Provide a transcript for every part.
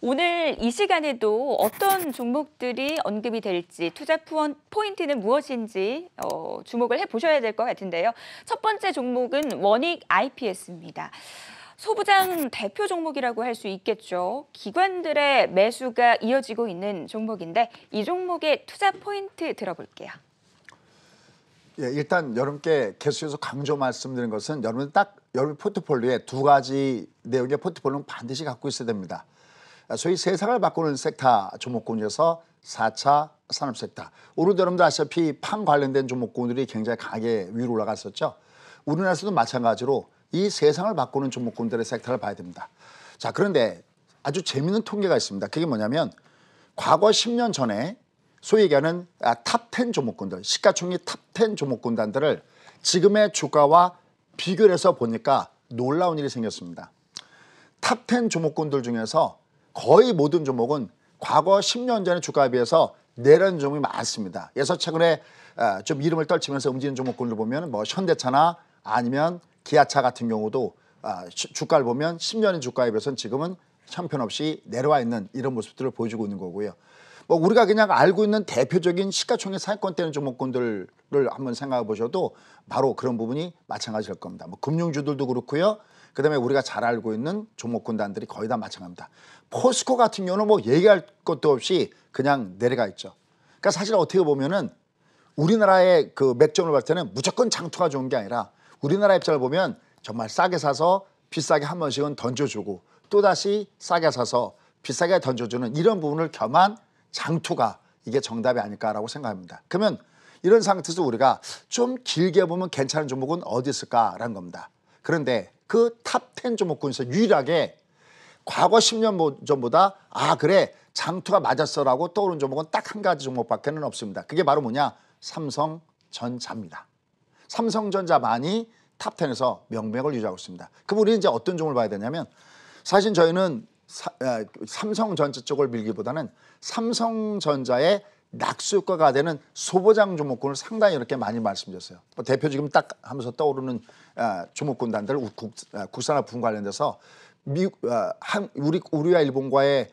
오늘 이 시간에도 어떤 종목들이 언급이 될지, 투자 포인트는 무엇인지 주목을 해보셔야 될 것 같은데요. 첫 번째 종목은 원익 IPS입니다. 소부장 대표 종목이라고 할 수 있겠죠. 기관들의 매수가 이어지고 있는 종목인데 이 종목의 투자 포인트 들어볼게요. 예, 일단 여러분께 계속해서 강조 말씀드린 것은 여러분 딱 여러분 포트폴리오에 두 가지 내용의 포트폴리오는 반드시 갖고 있어야 됩니다. 소위 세상을 바꾸는 섹터 종목군에서 4차 산업 섹터. 오늘도 여러분들 아시다시피 판 관련된 종목군들이 굉장히 강하게 위로 올라갔었죠. 우리나라에서도 마찬가지로 이 세상을 바꾸는 종목군들의 섹터를 봐야 됩니다. 자, 그런데 아주 재미있는 통계가 있습니다. 그게 뭐냐면 과거 10년 전에 소위 얘기하는 탑10 종목군들, 시가총액 탑10 종목군단들을 지금의 주가와 비교를 해서 보니까 놀라운 일이 생겼습니다. 탑10 종목군들 중에서 거의 모든 종목은 과거 10년 전의 주가에 비해서 내려는 종목이 많습니다. 그래서 최근에 좀 이름을 떨치면서 움직이는 종목군을 보면 뭐 현대차나 아니면 기아차 같은 경우도 주가를 보면 10년의 주가에 비해서는 지금은 형편없이 내려와 있는 이런 모습들을 보여주고 있는 거고요. 뭐 우리가 그냥 알고 있는 대표적인 시가총액 상위권대는 종목군들을 한번 생각해 보셔도 바로 그런 부분이 마찬가지일 겁니다. 뭐 금융주들도 그렇고요. 그다음에 우리가 잘 알고 있는 종목군단들이 거의 다 마찬가지입니다. 포스코 같은 경우는 뭐 얘기할 것도 없이 그냥 내려가 있죠. 그러니까 사실 어떻게 보면은 우리나라의 그 맥점을 봤을 때는 무조건 장투가 좋은 게 아니라 우리나라 입장을 보면 정말 싸게 사서 비싸게 한 번씩은 던져주고 또다시 싸게 사서 비싸게 던져주는 이런 부분을 겸한 장투가 이게 정답이 아닐까라고 생각합니다. 그러면 이런 상태에서 우리가 좀 길게 보면 괜찮은 종목은 어디 있을까라는 겁니다. 그런데 그 탑10 종목군에서 유일하게 과거 10년 전보다 그래 장투가 맞았어라고 떠오른 종목은 딱 한 가지 종목밖에 없습니다. 그게 바로 뭐냐? 삼성전자입니다. 삼성전자만이 탑10에서 명맥을 유지하고 있습니다. 그럼 우리는 이제 어떤 종목을 봐야 되냐면 사실 저희는 삼성전자 쪽을 밀기보다는 삼성전자의 낙수효과가 되는 소보장 종목군을 상당히 이렇게 많이 말씀드렸어요. 뭐 대표 지금 딱 하면서 떠오르는 종목군단들 국산화 부분 관련돼서 우리와 일본과의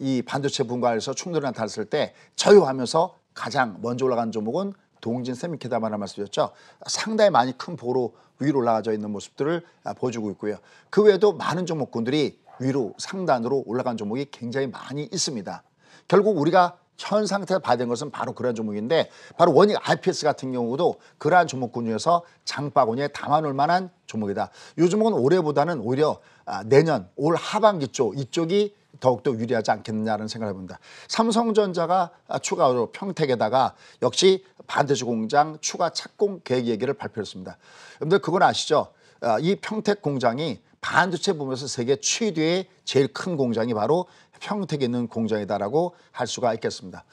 이 반도체 분과에서 충돌이 나타났을 때 저유하면서 가장 먼저 올라간 종목은 동진 세미케다라는 말씀드렸죠. 상당히 많이 큰 폭으로 위로 올라가져 있는 모습들을 보여주고 있고요. 그 외에도 많은 종목군들이 위로 상단으로 올라간 종목이 굉장히 많이 있습니다. 결국 우리가 현 상태에서 봐야 되는 것은 바로 그런 종목인데 바로 원익 IPS 같은 경우도 그러한 종목군 중에서 장바구니에 담아놓을 만한 종목이다. 이 종목은 올해보다는 오히려 내년 올 하반기 이쪽이 더욱더 유리하지 않겠느냐는 생각을 해봅니다. 삼성전자가 추가로 평택에다가 역시 반도체 공장 추가 착공 계획 얘기를 발표했습니다. 여러분들 그건 아시죠? 이 평택 공장이 반도체 부분에서 세계 최대의 제일 큰 공장이 바로 평택에 있는 공장이다라고 할 수가 있겠습니다.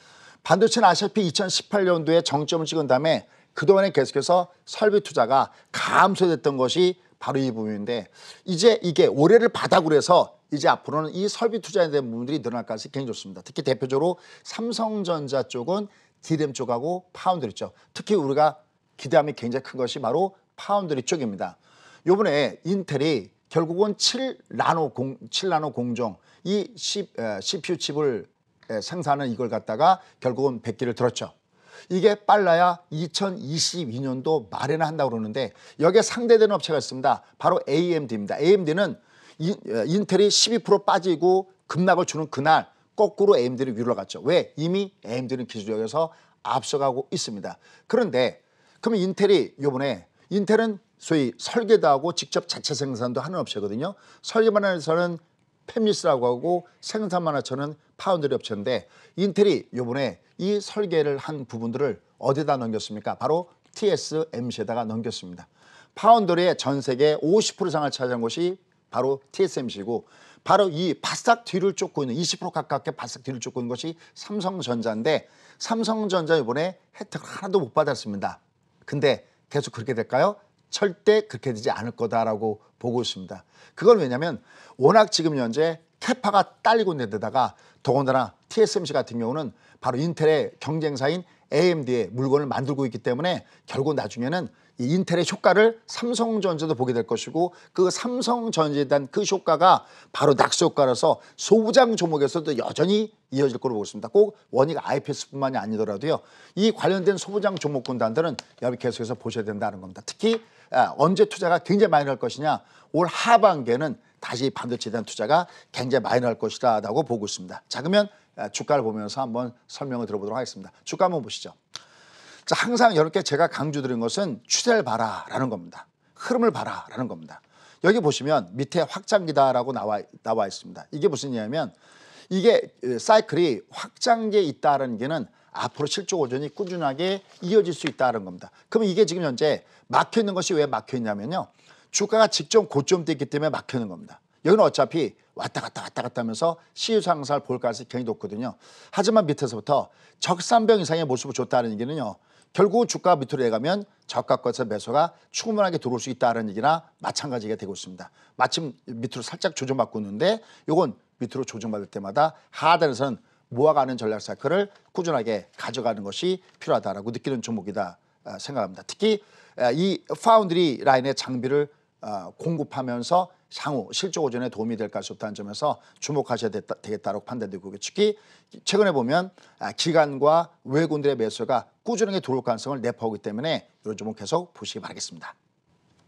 반도체는 아시다시피 2018년도에 정점을 찍은 다음에 그동안에 계속해서 설비 투자가 감소됐던 것이 바로 이 부분인데 이제 이게 올해를 바닥으로 해서 이제 앞으로는 이 설비 투자에 대한 부분들이 늘어날 가능성이 굉장히 좋습니다. 특히 대표적으로 삼성전자 쪽은 D램 쪽하고 파운드리 쪽, 특히 우리가 기대감이 굉장히 큰 것이 바로 파운드리 쪽입니다. 요번에 인텔이 결국은 7나노 공정 이 CPU 칩을 생산하는 이걸 갖다가 결국은 100기를 들었죠. 이게 빨라야 2022년도 말에나 한다고 그러는데 여기에 상대되는 업체가 있습니다. 바로 AMD입니다. AMD는 인텔이 12% 빠지고 급락을 주는 그날 거꾸로 AMD를 위로 갔죠. 왜? 이미 AMD는 기술력에서 앞서가고 있습니다. 그런데 그러면 인텔이 이번에 인텔은 소위 설계도 하고 직접 자체 생산도 하는 업체거든요. 설계만 해서는 팹리스라고 하고 생산만 해서는 파운드리 업체인데 인텔이 이번에 이 설계를 한 부분들을 어디다 넘겼습니까? 바로 TSMC에다가 넘겼습니다. 파운드리의 전 세계 50% 이상을 차지한 곳이 바로 TSMC고 바로 이 바싹 뒤를 쫓고 있는 20% 가깝게 바싹 뒤를 쫓고 있는 것이 삼성전자인데 삼성전자 이번에 혜택을 하나도 못 받았습니다. 근데 계속 그렇게 될까요? 절대 그렇게 되지 않을 거다라고 보고 있습니다. 그건 왜냐하면 워낙 지금 현재 캐파가 딸리고 있는 데다가 더군다나 TSMC 같은 경우는 바로 인텔의 경쟁사인 AMD의 물건을 만들고 있기 때문에 결국 나중에는 이 인텔의 효과를 삼성전자도 보게 될 것이고 그 삼성전자에 대한 그 효과가 바로 낙수 효과라서 소부장 종목에서도 여전히 이어질 거로 보고 있습니다. 꼭 원익 IPS뿐만이 아니더라도요. 이 관련된 소부장 종목군단들은 여러분 계속해서 보셔야 된다는 겁니다. 특히 언제 투자가 굉장히 많이 날 것이냐. 올 하반기에는 다시 반도체에 대한 투자가 굉장히 많이 날 것이라고 보고 있습니다. 자, 그러면 주가를 보면서 한번 설명을 들어보도록 하겠습니다. 주가 한번 보시죠. 자, 항상 이렇게 제가 강조드린 것은 추세를 봐라라는 겁니다. 흐름을 봐라라는 겁니다. 여기 보시면 밑에 확장기다라고 나와 있습니다. 이게 무슨 얘기냐면 이게 사이클이 확장기에 있다는 게는 앞으로 실적 호전이 꾸준하게 이어질 수 있다는 겁니다. 그럼 이게 지금 현재 막혀 있는 것이 왜 막혀 있냐면요. 주가가 직전 고점대 있기 때문에 막혀 있는 겁니다. 여기는 어차피 왔다 갔다 하면서 시유 상승을 볼 가능성이 굉장히 높거든요. 하지만 밑에서부터 적산병 이상의 모습을 줬다는 얘기는요. 결국 주가 밑으로 내려가면 저가권에서 매수가 충분하게 들어올 수 있다는 얘기나 마찬가지가 되고 있습니다. 마침 밑으로 살짝 조정받고 있는데 이건 밑으로 조정받을 때마다 하단에서는 모아가는 전략 사이클을 꾸준하게 가져가는 것이 필요하다라고 느끼는 종목이다 생각합니다. 특히 이 파운드리 라인의 장비를 공급하면서 향후 실적 호전에 도움이 될 가능성이 없다는 점에서 주목하셔야 되겠다고 판단되고 특히 최근에 보면 기관과 외국인들의 매수가 꾸준하게 들어올 가능성을 내포하기 때문에 이런 점은 계속 보시기 바라겠습니다.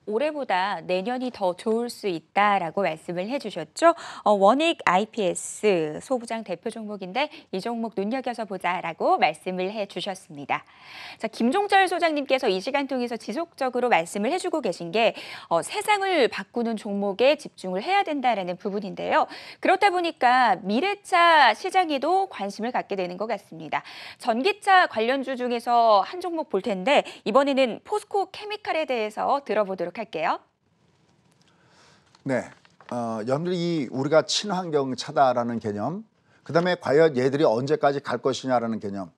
올해보다 내년이 더 좋을 수 있다라고 말씀을 해주셨죠. 원익 IPS 소부장 대표 종목인데 이 종목 눈여겨서 보자라고 말씀을 해주셨습니다. 자, 김종철 소장님께서 이 시간 통해서 지속적으로 말씀을 해주고 계신 게 세상을 바꾸는 종목에 집중을 해야 된다라는 부분인데요. 그렇다 보니까 미래차 시장에도 관심을 갖게 되는 것 같습니다. 전기차 관련주 중에서 한 종목 볼 텐데 이번에는 포스코 케미칼에 대해서 들어보도록 할게요. 네, 여러분들이 우리가 친환경 차다라는 개념, 그다음에 과연 얘들이 언제까지 갈 것이냐라는 개념.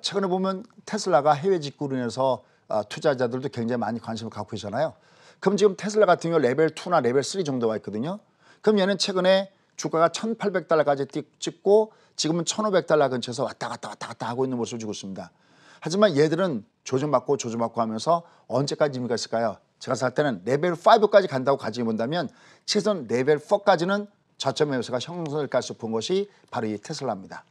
최근에 보면 테슬라가 해외 직구로 인해서 투자자들도 굉장히 많이 관심을 갖고 계시잖아요. 그럼 지금 테슬라 같은 경우 레벨 2나 레벨 3 정도 와 있거든요. 그럼 얘는 최근에 주가가 $1,800까지 찍고 지금은 $1,500 근처에서 왔다 갔다 하고 있는 모습을 주고 있습니다. 하지만 얘들은 조정받고 하면서 언제까지 의미가 있을까요? 제가 살 때는 레벨 5까지 간다고 가지고 본다면 최소한 레벨 4까지는 저점 매수가 형성될 가능성을 본 것이 바로 이 테슬라입니다.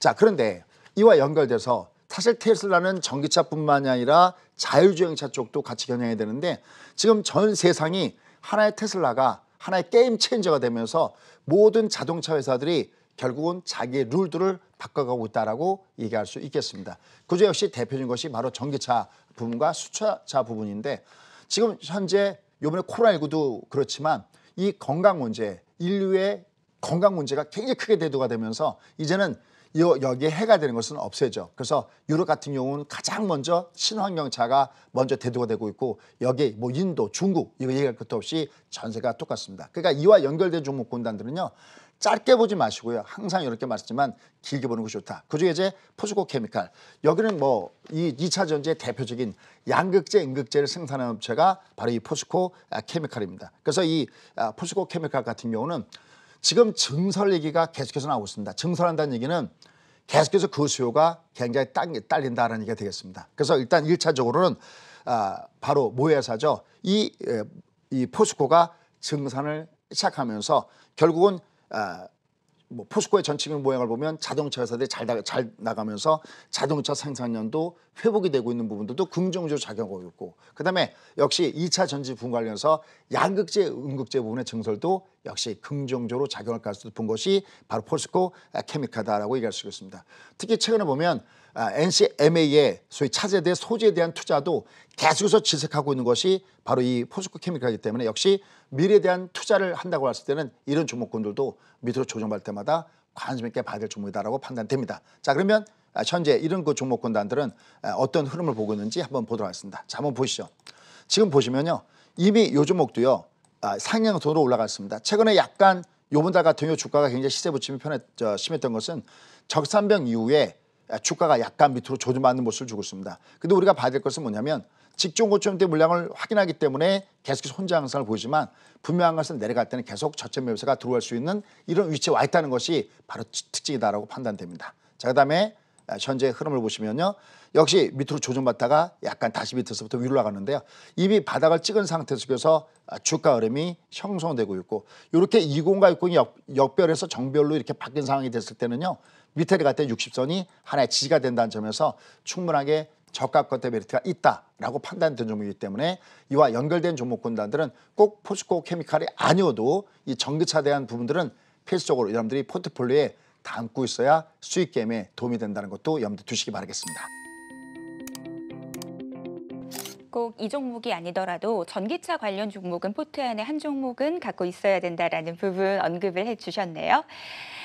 자, 그런데 이와 연결돼서 사실 테슬라는 전기차뿐만이 아니라 자율주행차 쪽도 같이 겨냥해야 되는데 지금 전 세상이 하나의 테슬라가 하나의 게임 체인저가 되면서 모든 자동차 회사들이 결국은 자기의 룰들을 바꿔가고 있다라고 얘기할 수 있겠습니다. 그중 역시 대표적인 것이 바로 전기차 부분과 수소차 부분인데 지금 현재 이번에 코로나19도 그렇지만 이 건강 문제, 인류의 건강 문제가 굉장히 크게 대두가 되면서 이제는 여기에 해가 되는 것은 없애죠. 그래서 유럽 같은 경우는 가장 먼저 친환경차가 먼저 대두가 되고 있고 여기 뭐 인도, 중국 이거 얘기할 것도 없이 전세가 똑같습니다. 그러니까 이와 연결된 종목 군단들은요. 짧게 보지 마시고요. 항상 이렇게 말했지만 길게 보는 것이 좋다. 그중에 이제 포스코 케미칼. 여기는 뭐 이 2차 전지의 대표적인 양극재, 음극재를 생산하는 업체가 바로 이 포스코 케미칼입니다. 그래서 이 포스코 케미칼 같은 경우는 지금 증설 얘기가 계속해서 나오고 있습니다. 증설한다는 얘기는 계속해서 그 수요가 굉장히 딸린다는 얘기가 되겠습니다. 그래서 일단 1차적으로는 바로 모회사죠. 이 포스코가 증산을 시작하면서 결국은 뭐 포스코의 전체적인 모양을 보면 자동차 회사들이 잘 나가면서 자동차 생산량도 회복이 되고 있는 부분들도 긍정적으로 작용하고 있고 그다음에 역시 2차 전지 부분 관련해서 양극재, 음극재 부분의 증설도 역시 긍정적으로 작용할 가능성을 본 것이 바로 포스코 케미칼다라고 얘기할 수 있습니다. 특히 최근에 보면 NCMA의 소위 차세대 소재에 대한 투자도 계속해서 질색하고 있는 것이 바로 이 포스코 케미칼이기 때문에 역시 미래에 대한 투자를 한다고 했을 때는 이런 종목군들도 밑으로 조정받을 때마다 관심 있게 봐야 될 종목이다라고 판단됩니다. 자, 그러면 현재 이런 그 종목군단들은 어떤 흐름을 보고 있는지 한번 보도록 하겠습니다. 자, 한번 보시죠. 지금 보시면요. 이미 이 종목도요. 상향선으로 올라갔습니다. 최근에 약간 요번 달 같은 경우 주가가 굉장히 시세 부침이 심했던 것은 적산병 이후에 주가가 약간 밑으로 조정받는 모습을 주고 있습니다. 근데 우리가 봐야 될 것은 뭐냐면 직전 고점대 물량을 확인하기 때문에 계속해서 혼자 항상을 보이지만 분명한 것은 내려갈 때는 계속 저점 매수가 들어올 수 있는 이런 위치에 와 있다는 것이 바로 특징이다라고 판단됩니다. 자, 그다음에 현재 흐름을 보시면요. 역시 밑으로 조정받다가 약간 다시 밑에서부터 위로 나가는데요. 이미 바닥을 찍은 상태 속에서 주가 흐름이 형성되고 있고 이렇게 20과 60이 역별해서 정별로 이렇게 바뀐 상황이 됐을 때는요. 밑에 갔던 60선이 하나의 지지가 된다는 점에서 충분하게 저가권대 메리트가 있다라고 판단된 종목이기 때문에 이와 연결된 종목군단들은 꼭 포스코 케미칼이 아니어도 이 전기차에 대한 부분들은 필수적으로 여러분들이 포트폴리오에 담고 있어야 수익 게임에 도움이 된다는 것도 염두에 두시기 바라겠습니다. 꼭 이 종목이 아니더라도 전기차 관련 종목은 포트 안에 한 종목은 갖고 있어야 된다라는 부분 언급을 해주셨네요.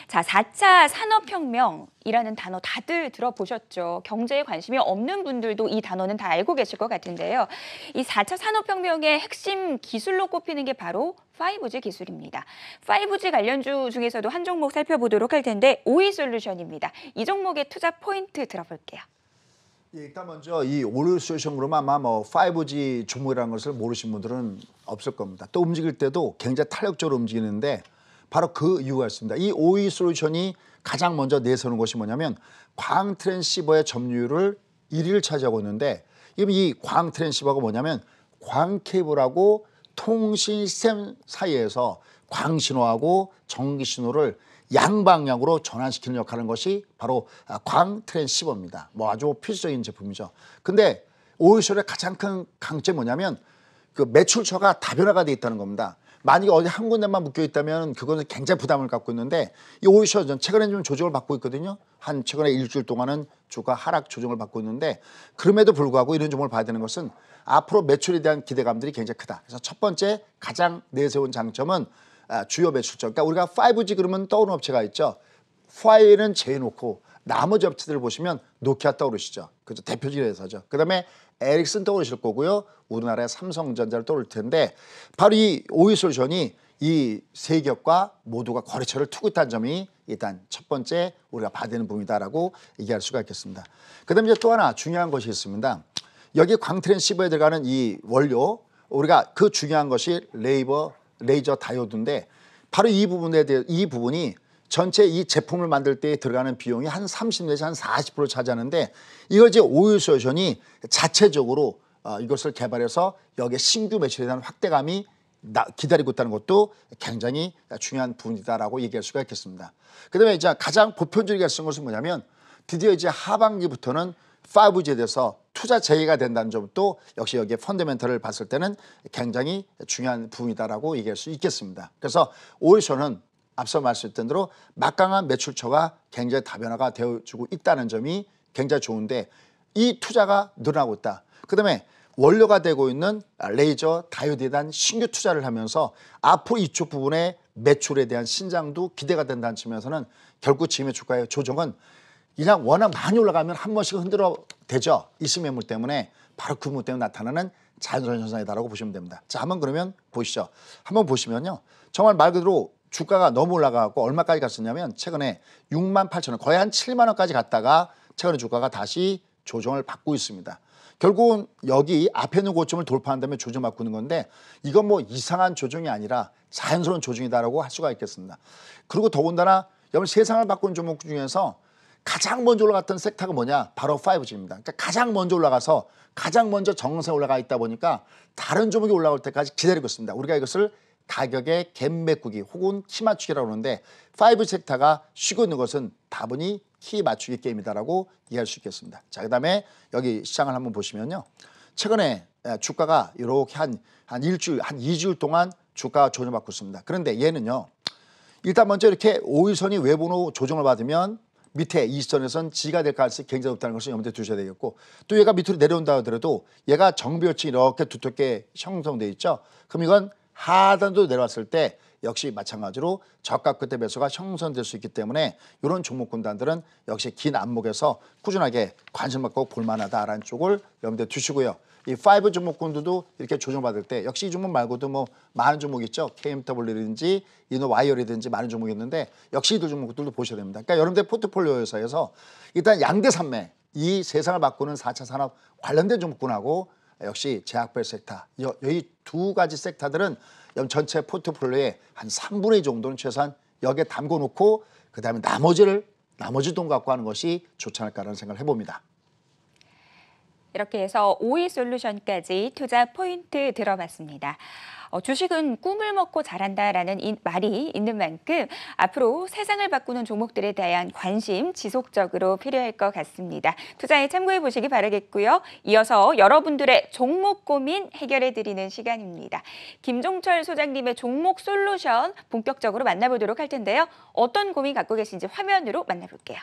자, 4차 산업혁명이라는 단어 다들 들어보셨죠? 경제에 관심이 없는 분들도 이 단어는 다 알고 계실 것 같은데요. 이 4차 산업혁명의 핵심 기술로 꼽히는 게 바로 5G 기술입니다. 5G 관련주 중에서도 한 종목 살펴보도록 할 텐데 오이솔루션입니다. 이 종목의 투자 포인트 들어볼게요. 일단 먼저 이 오이솔루션으로만 아마 5G 종목이라는 것을 모르신 분들은 없을 겁니다. 또 움직일 때도 굉장히 탄력적으로 움직이는데 바로 그 이유가 있습니다. 이 오이솔루션이 가장 먼저 내세우는 것이 뭐냐면 광 트랜시버의 점유율을 1위를 차지하고 있는데 이 광 트랜시버가 뭐냐면 광 케이블하고 통신 시스템 사이에서 광 신호하고 전기 신호를 양방향으로 전환시키는 역할을 하는 것이 바로 광 트랜시버입니다. 아주 필수적인 제품이죠. 근데 오이솔의 가장 큰 강점이 뭐냐면 그 매출처가 다변화가 돼 있다는 겁니다. 만약에 어디 한 군데만 묶여 있다면 그거는 굉장히 부담을 갖고 있는데 이 오이솔 최근에 좀 조정을 받고 있거든요. 한 최근에 일주일 동안은 주가 하락 조정을 받고 있는데 그럼에도 불구하고 이런 종목을 봐야 되는 것은 앞으로 매출에 대한 기대감들이 굉장히 크다. 그래서 첫 번째 가장 내세운 장점은 주요 매출처. 그러니까 우리가 5G 그러면 떠오르는 업체가 있죠. 화웨이는 제해놓고 나머지 업체들을 보시면 노키아 떠오르시죠. 그죠? 대표적인 회사죠. 그다음에 에릭슨 떠오르실 거고요. 우리나라의 삼성전자를 떠오를 텐데 바로 이 오이솔루션이 이 세 기업과 모두가 거래처를 두고 있다는 점이 일단 첫 번째 우리가 봐야 되는 부분이다라고 얘기할 수가 있겠습니다. 그다음에 이제 또 하나 중요한 것이 있습니다. 여기 광트랜시버에 들어가는 이 원료 우리가 그 중요한 것이 레이저 다이오드인데 바로 이 부분에 대해 이 부분이 전체 이 제품을 만들 때 들어가는 비용이 한 30 내지 한 40% 차지하는데 이걸 이제 오이솔루션이 자체적으로 이것을 개발해서 여기에 신규 매출에 대한 확대감이 기다리고 있다는 것도 굉장히 중요한 부분이다라고 얘기할 수가 있겠습니다. 그다음에 이제 가장 보편적이게 쓰는 것은 뭐냐면 드디어 이제 하반기부터는 5G에 대해서 투자 재개가 된다는 점도 역시 여기에 펀더멘털을 봤을 때는 굉장히 중요한 부분이다라고 얘기할 수 있겠습니다. 그래서 오이솔은 앞서 말씀드린 대로 막강한 매출처가 굉장히 다변화가 되어주고 있다는 점이 굉장히 좋은데 이 투자가 늘어나고 있다. 그다음에 원료가 되고 있는 레이저 다이오드에 대한 신규 투자를 하면서 앞으로 이쪽 부분의 매출에 대한 신장도 기대가 된다는 측면에서는 결국 지금의 주가의 조정은 그냥 워낙 많이 올라가면 한 번씩 흔들어 대죠. 일시 매물 때문에 바로 그 부분 때문에 나타나는 자연스러운 현상이다라고 보시면 됩니다. 자, 한번 그러면 보시죠. 한번 보시면요. 정말 말 그대로 주가가 너무 올라가고 얼마까지 갔었냐면 최근에 68,000원 거의 한 7만 원까지 갔다가 최근에 주가가 다시 조정을 받고 있습니다. 결국은 여기 앞에 있는 고점을 돌파한 다음에 조정받고 있는 건데 이건 이상한 조정이 아니라 자연스러운 조정이다라고 할 수가 있겠습니다. 그리고 더군다나 여러분 세상을 바꾸는 종목 중에서 가장 먼저 올라갔던 섹터가 뭐냐? 바로 5G입니다. 그러니까 가장 먼저 올라가서 가장 먼저 정상에 올라가 있다 보니까 다른 종목이 올라올 때까지 기다리고 있습니다. 우리가 이것을 가격의 갭 메꾸기 혹은 키 맞추기라고 하는데 5G 섹터가 쉬고 있는 것은 다분히 키 맞추기 게임이다라고 이해할 수 있겠습니다. 자, 그다음에 여기 시장을 한번 보시면요. 최근에 주가가 이렇게 한 일주일, 한 2주일 동안 주가가 조정받고 있습니다. 그런데 얘는요. 일단 먼저 이렇게 오일선이 외부로 조정을 받으면 밑에 이선에선 지가 될 가능성이 굉장히 높다는 것을 염두에 두셔야 되겠고 또 얘가 밑으로 내려온다 하더라도 얘가 정비열층이 이렇게 두텁게 형성돼 있죠. 그럼 이건 하단도 내려왔을 때 역시 마찬가지로 저가 끝대 매수가 형성될 수 있기 때문에 이런 종목군단들은 역시 긴 안목에서 꾸준하게 관심 갖고 볼만하다라는 쪽을 염두에 두시고요. 이 5 종목군들도 이렇게 조정받을 때 역시 이 종목 말고도 많은 종목 있죠. KMW라든지 이노와이어라든지 많은 종목이 있는데 역시 이들 종목들도 보셔야 됩니다. 그러니까 여러분들 포트폴리오에서 일단 양대 산맥 이 세상을 바꾸는 4차 산업 관련된 종목군하고 역시 제약별 섹터 이 두 가지 섹터들은 전체 포트폴리오의 한 3분의 2 정도는 최소한 여기에 담궈 놓고 그다음에 나머지를 나머지 돈 갖고 하는 것이 좋지 않을까라는 생각을 해봅니다. 이렇게 해서 오이 솔루션까지 투자 포인트 들어봤습니다. 주식은 꿈을 먹고 자란다라는 말이 있는 만큼 앞으로 세상을 바꾸는 종목들에 대한 관심 지속적으로 필요할 것 같습니다. 투자에 참고해 보시기 바라겠고요. 이어서 여러분들의 종목 고민 해결해 드리는 시간입니다. 김종철 소장님의 종목 솔루션 본격적으로 만나보도록 할 텐데요. 어떤 고민 갖고 계신지 화면으로 만나볼게요.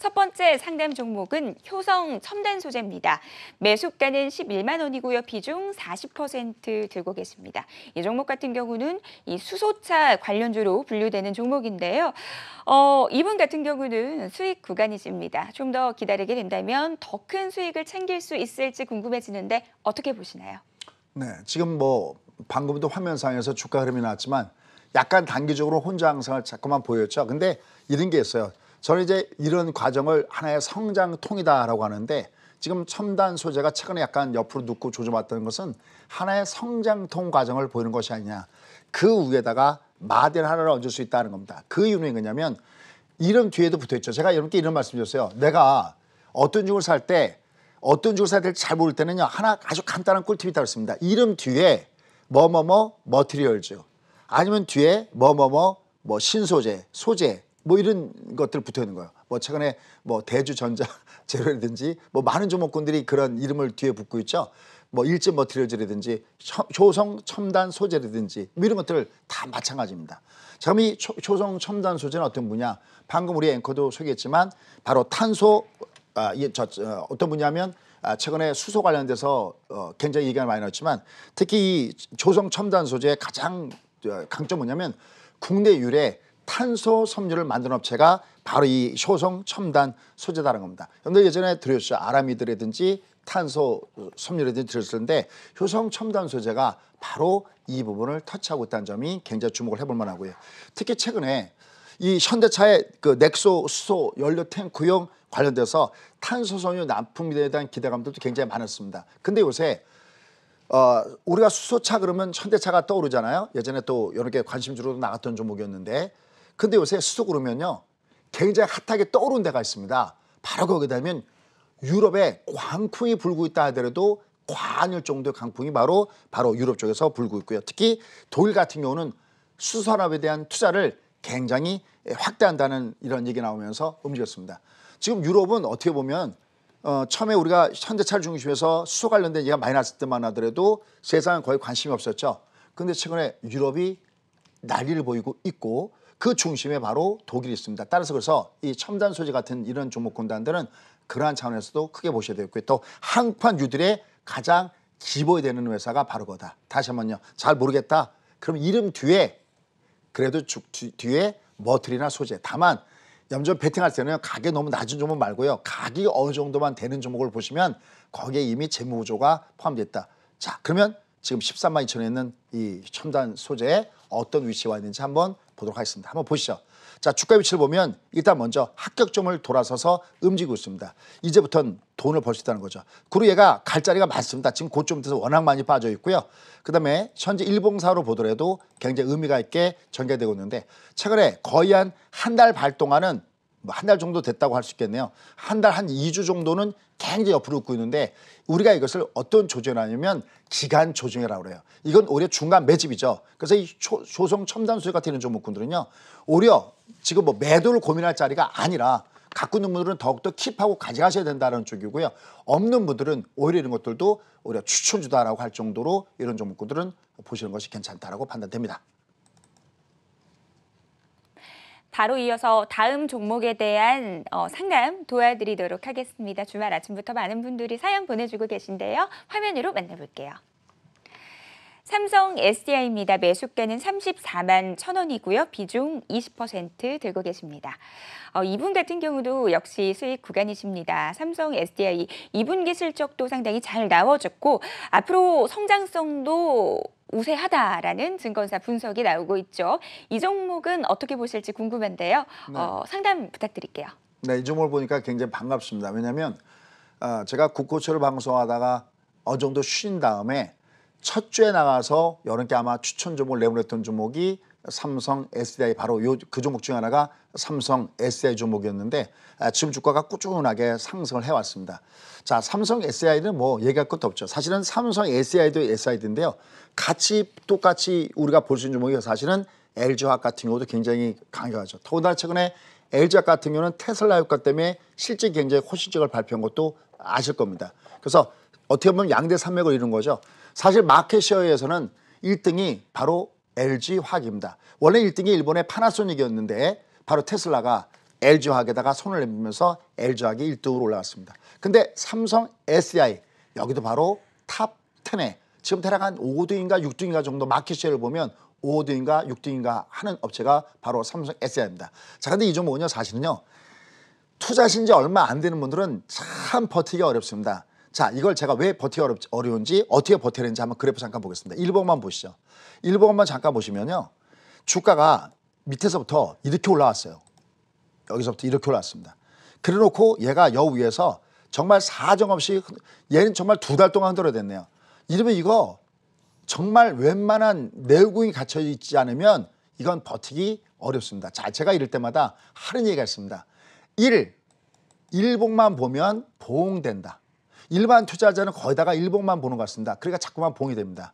첫 번째 상담 종목은 효성 첨단 소재입니다. 매수가는 11만 원이고요. 비중 40% 들고 계십니다. 이 종목 같은 경우는 이 수소차 관련주로 분류되는 종목인데요. 이분 같은 경우는 수익 구간이십니다. 좀 더 기다리게 된다면 더 큰 수익을 챙길 수 있을지 궁금해지는데 어떻게 보시나요? 네, 지금 뭐 방금도 화면상에서 주가 흐름이 나왔지만 약간 단기적으로 혼자 항상을 자꾸만 보였죠. 근데 이런 게 있어요. 저는 이제 이런 과정을 하나의 성장통이다라고 하는데 지금 첨단 소재가 최근에 약간 옆으로 눕고 조져봤다는 것은 하나의 성장통 과정을 보이는 것이 아니냐. 그 위에다가 마대를 하나를 얹을 수 있다는 겁니다. 그 이유는 뭐냐면 이름 뒤에도 붙어있죠. 제가 여러분께 이런 말씀 드렸어요. 내가 어떤 주식을 살 때 어떤 주식을 사야 될지 잘 모를 때는요. 하나 아주 간단한 꿀팁이 있다고 했습니다. 이름 뒤에 뭐뭐뭐 머티리얼즈 아니면 뒤에 뭐뭐뭐 뭐 신소재, 소재 뭐 이런 것들 붙어 있는 거예요. 뭐 최근에 뭐 대주전자 재료라든지 뭐 많은 종목군들이 그런 이름을 뒤에 붙고 있죠. 뭐 일진 머티리얼즈라든지 효성 첨단 소재라든지 뭐 이런 것들 다 마찬가지입니다. 자, 그럼 이 효성 첨단 소재는 어떤 분야? 방금 우리 앵커도 소개했지만 바로 탄소 어떤 분야면 최근에 수소 관련돼서 굉장히 얘기가 많이 나왔지만 특히 이 효성 첨단 소재의 가장 강점 뭐냐면 국내 유래 탄소 섬유를 만드는 업체가 바로 이 효성 첨단 소재다라는 겁니다. 여러분들 예전에 들으셨죠? 아라미드라든지 탄소 섬유라든지 들으셨는데 효성 첨단 소재가 바로 이 부분을 터치하고 있다는 점이 굉장히 주목을 해볼 만하고요. 특히 최근에 이 현대차의 그 넥소 수소 연료 탱크용 관련돼서 탄소 섬유 납품에 대한 기대감들도 굉장히 많았습니다. 근데 요새 우리가 수소차 그러면 현대차가 떠오르잖아요. 예전에 또 여러 개 관심주로 나갔던 종목이었는데 근데 요새 수소 그러면요 굉장히 핫하게 떠오르는 데가 있습니다. 바로 거기다 하면 유럽에 광풍이 불고 있다 하더라도 과언일 정도의 강풍이 바로 유럽 쪽에서 불고 있고요. 특히 독일 같은 경우는 수소 산업에 대한 투자를 굉장히 확대한다는 이런 얘기 나오면서 움직였습니다. 지금 유럽은 어떻게 보면 처음에 우리가 현대차를 중심해서 수소 관련된 얘기가 많이 났을 때만 하더라도 세상은 거의 관심이 없었죠. 근데 최근에 유럽이 난리를 보이고 있고 그 중심에 바로 독일이 있습니다. 따라서 그래서 이 첨단 소재 같은 이런 종목 군단들은 그러한 차원에서도 크게 보셔야 되겠고요. 또 항판 유들의 가장 기본이 되는 회사가 바로 거다. 다시 한번요. 잘 모르겠다. 그럼 이름 뒤에 그래도 뒤에 머틀이나 소재. 다만 염전 베팅할 때는 가격이 너무 낮은 종목 말고요. 가격이 어느 정도만 되는 종목을 보시면 거기에 이미 재무구조가 포함됐다. 자, 그러면 지금 13만 2천원에 있는 이 첨단 소재에 어떤 위치와 있는지 한번 보도록 하겠습니다. 한번 보시죠. 자, 주가 위치를 보면 일단 먼저 합격점을 돌아서서 움직이고 있습니다. 이제부터는 돈을 벌 수 있다는 거죠. 그리고 얘가 갈 자리가 많습니다. 지금 고점부터 워낙 많이 빠져 있고요. 그다음에 현재 일봉사로 보더라도 굉장히 의미가 있게 전개되고 있는데 최근에 거의 한 달 반 동안은 한 달 정도 됐다고 할 수 있겠네요. 한 달 한 2주 정도는 굉장히 옆으로 웃고 있는데 우리가 이것을 어떤 조정이냐면 기간 조정이라고 그래요. 이건 오히려 중간 매집이죠. 그래서 이 효성 첨단 소재 같은 이런 종목군들은요. 오히려 지금 뭐 매도를 고민할 자리가 아니라 갖고 있는 분들은 더욱더 킵하고 가져가셔야 된다는 쪽이고요. 없는 분들은 오히려 이런 것들도 오히려 추천주다라고 할 정도로 이런 종목군들은 보시는 것이 괜찮다라고 판단됩니다. 바로 이어서 다음 종목에 대한 상담 도와드리도록 하겠습니다. 주말 아침부터 많은 분들이 사연 보내주고 계신데요. 화면으로 만나볼게요. 삼성 SDI입니다. 매수가는 34만 1,000원이고요. 비중 20% 들고 계십니다. 이분 같은 경우도 역시 수익 구간이십니다. 삼성 SDI 2분기 실적도 상당히 잘 나와줬고 앞으로 성장성도 우세하다라는 증권사 분석이 나오고 있죠. 이 종목은 어떻게 보실지 궁금한데요. 네. 상담 부탁드릴게요. 네, 이 종목을 보니까 굉장히 반갑습니다. 왜냐하면 제가 국고초를 방송하다가 어느 정도 쉰 다음에 첫 주에 나가서 여러분께 아마 추천 종목을 내보냈던 종목이 삼성 SDI 바로 그 종목 중에 하나가 삼성 SDI 종목이었는데 지금 주가가 꾸준하게 상승을 해왔습니다. 자, 삼성 SDI는 뭐 얘기할 것도 없죠. 사실은 삼성 SDI도 SID인데요. 같이 똑같이 우리가 볼 수 있는 종목이 사실은 LG화학 같은 경우도 굉장히 강하죠. 더군다나 최근에 LG화학 같은 경우는 테슬라 효과 때문에 실제 굉장히 호실적을 발표한 것도 아실 겁니다. 그래서 어떻게 보면 양대 산맥을 이룬 거죠. 사실 마켓쉐어에서는 1등이 바로 LG화학입니다. 원래 1등이 일본의 파나소닉이었는데 바로 테슬라가 LG화학에다가 손을 내밀면서 LG화학이 1등으로 올라왔습니다. 근데 삼성 SDI 여기도 바로 탑 10에 지금 대략 한 5등인가 6등인가 정도 마켓쉐어를 보면 5등인가 6등인가 하는 업체가 바로 삼성 SDI입니다. 자, 근데 이 종목은요 사실은요 투자하신 지 얼마 안 되는 분들은 참 버티기 어렵습니다. 자, 이걸 제가 왜 버티기 어려운지 어떻게 버텨내는지 한번 그래프 잠깐 보겠습니다. 일봉만 보시죠. 일봉만 잠깐 보시면요. 주가가 밑에서부터 이렇게 올라왔어요. 여기서부터 이렇게 올라왔습니다. 그래놓고 얘가 여 위에서 정말 사정없이 얘는 정말 2달 동안 흔들어댔네요. 이러면 이거 정말 웬만한 내구이 갇혀 있지 않으면 이건 버티기 어렵습니다. 자, 제가 이럴 때마다 하는 얘기가 있습니다. 일봉만 보면 봉된다. 일반 투자자는 거기다가 일봉만 보는 것 같습니다. 그러니까 자꾸만 봉이 됩니다.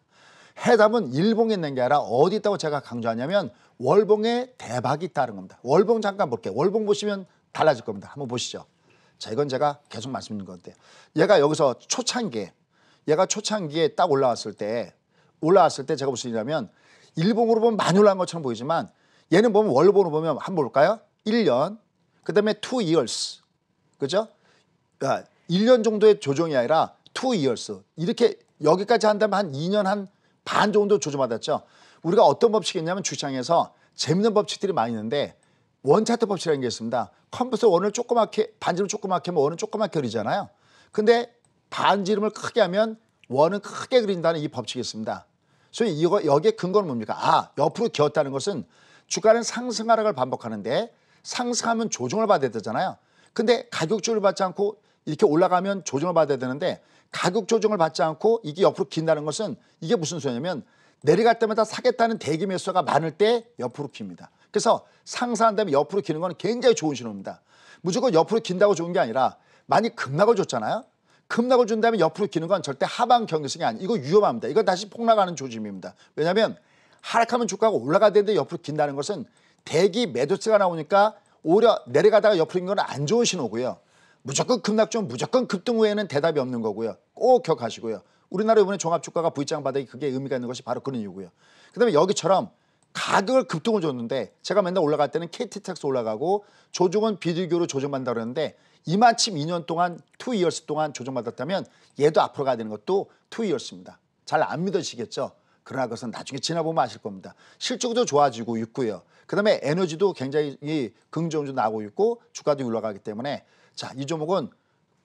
해답은 일봉에 있는 게 아니라 어디 있다고 제가 강조하냐면 월봉에 대박이 있다는 겁니다. 월봉 잠깐 볼게요. 월봉 보시면 달라질 겁니다. 한번 보시죠. 자, 이건 제가 계속 말씀드린 건데 얘가 여기서 얘가 초창기에 딱 올라왔을 때 제가 무슨 일이냐면 일봉으로 보면 많이 올라간 것처럼 보이지만 얘는 보면 월봉으로 보면 한번 볼까요? 1년, 그 다음에 2 years, 그죠? 그러니까 1년 정도의 조정이 아니라 2 years. 이렇게 여기까지 한다면 한 2년 한 반 정도 조정받았죠. 우리가 어떤 법칙이 있냐면 주창에서 재밌는 법칙들이 많이 있는데 원차트 법칙이라는 게 있습니다. 컴퓨터 원을 조그맣게, 반지름 조그맣게 하면 원은 조그맣게 그리잖아요. 근데 반지름을 크게 하면 원은 크게 그린다는 이 법칙이 있습니다. 그래서 여기에 근거는 뭡니까? 아, 옆으로 기었다는 것은 주가는 상승 하락을 반복하는데 상승하면 조정을 받아야 되잖아요. 근데 가격 조정을 받지 않고 이렇게 올라가면 조정을 받아야 되는데 가격 조정을 받지 않고 이게 옆으로 긴다는 것은 이게 무슨 소리냐면 내려갈 때마다 사겠다는 대기 매수가 많을 때 옆으로 깁니다. 그래서 상승한 다음에 옆으로 기는 건 굉장히 좋은 신호입니다. 무조건 옆으로 긴다고 좋은 게 아니라 많이 급락을 줬잖아요. 급락을 준 다음에 옆으로 기는 건 절대 하방 경계성이 아니에요. 이거 위험합니다. 이거 다시 폭락하는 조짐입니다. 왜냐하면 하락하면 주가가 올라가야 되는데 옆으로 긴다는 것은 대기 매도세가 나오니까 오히려 내려가다가 옆으로 긴 건 안 좋은 신호고요. 무조건 급락 중 무조건 급등 후에는 대답이 없는 거고요. 꼭 기억하시고요. 우리나라 이번에 종합주가가 V장 바닥이 그게 의미가 있는 것이 바로 그런 이유고요. 그다음에 여기처럼 가격을 급등을 줬는데 제가 맨날 올라갈 때는 KTX 올라가고 조정은 비둘기로 조정받는다 그러는데 이마침 2년 동안 2 years 동안 조정받았다면 얘도 앞으로 가야 되는 것도 2 years입니다. 잘 안 믿어지시겠죠? 그러나 그것은 나중에 지나보면 아실 겁니다. 실적도 좋아지고 있고요. 그다음에 에너지도 굉장히 긍정적으로 나오고 있고 주가도 올라가기 때문에 자, 이 종목은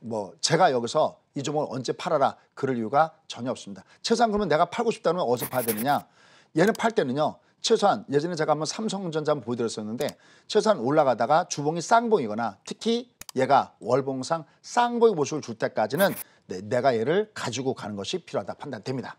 뭐 제가 여기서 이 종목을 언제 팔아라 그럴 이유가 전혀 없습니다. 최소한 그러면 내가 팔고 싶다면 어디서 파야 되느냐? 얘는 팔 때는요. 최소한 예전에 제가 한번 삼성전자 한번 보여드렸었는데 최소한 올라가다가 주봉이 쌍봉이거나 특히 얘가 월봉상 쌍봉의 모습을 줄 때까지는 내가 얘를 가지고 가는 것이 필요하다 판단됩니다.